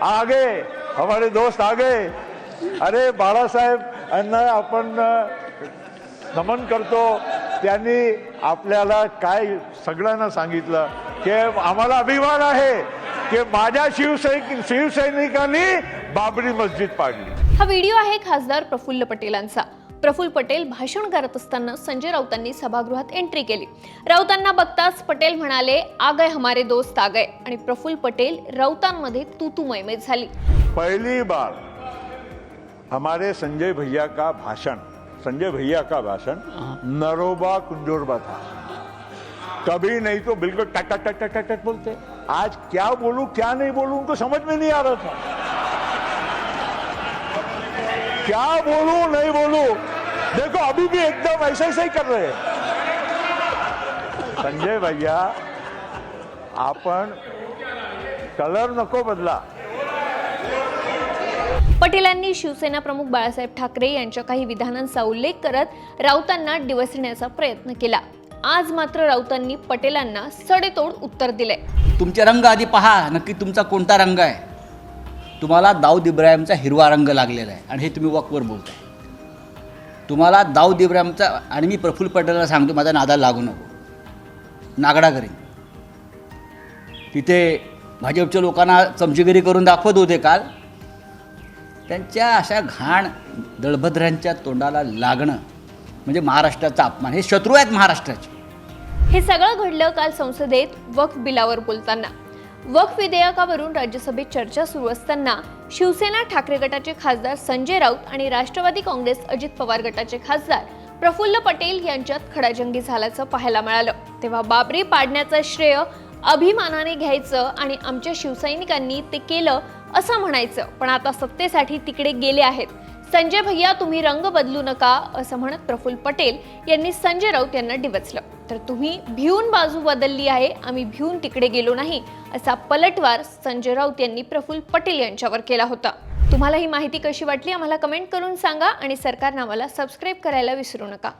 आ गए, हमारे दोस्त आ गए। अरे बाळासाहेब यांना आपण नमन करतो। त्यांनी आपल्याला काय सगळ्यांना सांगितलं की आम्हाला अभिमान आहे की माझ्या शिवसैनिकांनी बाबरी मस्जिद पाडली। हा व्हिडिओ आहे खासदार प्रफुल्ल पटेलांचा। प्रफुल्ल पटेल भाषण करत असताना संजय राऊतांनी सभागृहात एंट्री केली। राऊतांना बघताच पटेल म्हणाले, आ गए हमारे दोस्त आ गए, आणि प्रफुल्ल पटेल राऊतांमध्ये तू मैमेत झाली। पहली बार हमारे संजय भैया का भाषण नरोबा कुंजोरबा था। कभी नहीं तो बिल्कुल टक टक टक टक टक बोलते। आज क्या बोलूं क्या नहीं बोलूं उनको समझ में नहीं आ रहा था। क्या बोलूं नहीं बोलूं, देखो अभी भी एकदम ऐसा ही कर रहे हैं। संजय भैया आपण कलर नको बदला। पटेलांनी शिवसेना प्रमुख बाळासाहेब ठाकरे यांच्या काही विधानांचा उल्लेख करत राऊतांना डिवचण्याचा प्रयत्न केला। आज मात्र राऊतांनी पटेलांना सडेतोड उत्तर दिले। तुमचे रंग आधी पहा, नक्की तुमचा कोणता रंग आहे। तुम्हाला दाऊद इब्राहिमचा हिरवा रंग लागलेला आहे आणि हे तुम्ही वक्तवर बोलताय। तुम्हाला दाऊद इब्राहिमचा, आणि मी प्रफुल्ल पटेलला सांगतो माझा नादाला लागू नको, नागडा करीन। तिथे भाजपच्या लोकांना चमचेगिरी करून दाखवत होते काल, त्यांच्या अशा घाण दळभद्रांच्या तोंडाला लागणं म्हणजे महाराष्ट्राचा अपमान। हे शत्रू आहेत महाराष्ट्राचे। हे सगळं घडलं काल संसदेत वक्फ बिलावर बोलताना। वक्फ विधेयकावरून राज्यसभेत चर्चा सुरू असताना शिवसेना ठाकरे गटाचे खासदार संजय राऊत आणि राष्ट्रवादी काँग्रेस अजित पवार गटाचे खासदार प्रफुल्ल पटेल यांच्यात खडाजंगी झाल्याचं पाहायला मिळालं। तेव्हा बाबरी पाडण्याचं श्रेय अभिमानाने घ्यायचं आणि आमच्या शिवसैनिकांनी ते केलं असं म्हणायचं, पण आता सत्तेसाठी तिकडे गेले आहेत। संजय भैया तुम्ही रंग बदलू नका असं म्हणत प्रफुल्ल पटेल यांनी संजय राऊत यांना डिवचलं। तर तुम्ही भिवून बाजू बदलली आहे, आम्ही भिवून तिकडे गेलो नाही असा पलटवार संजय राऊत यांनी प्रफुल्ल पटेल यांच्यावर केला होता। तुम्हाला ही माहिती कशी वाटली आम्हाला कमेंट करून सांगा आणि सरकारनं आम्हाला सबस्क्राईब करायला विसरू नका।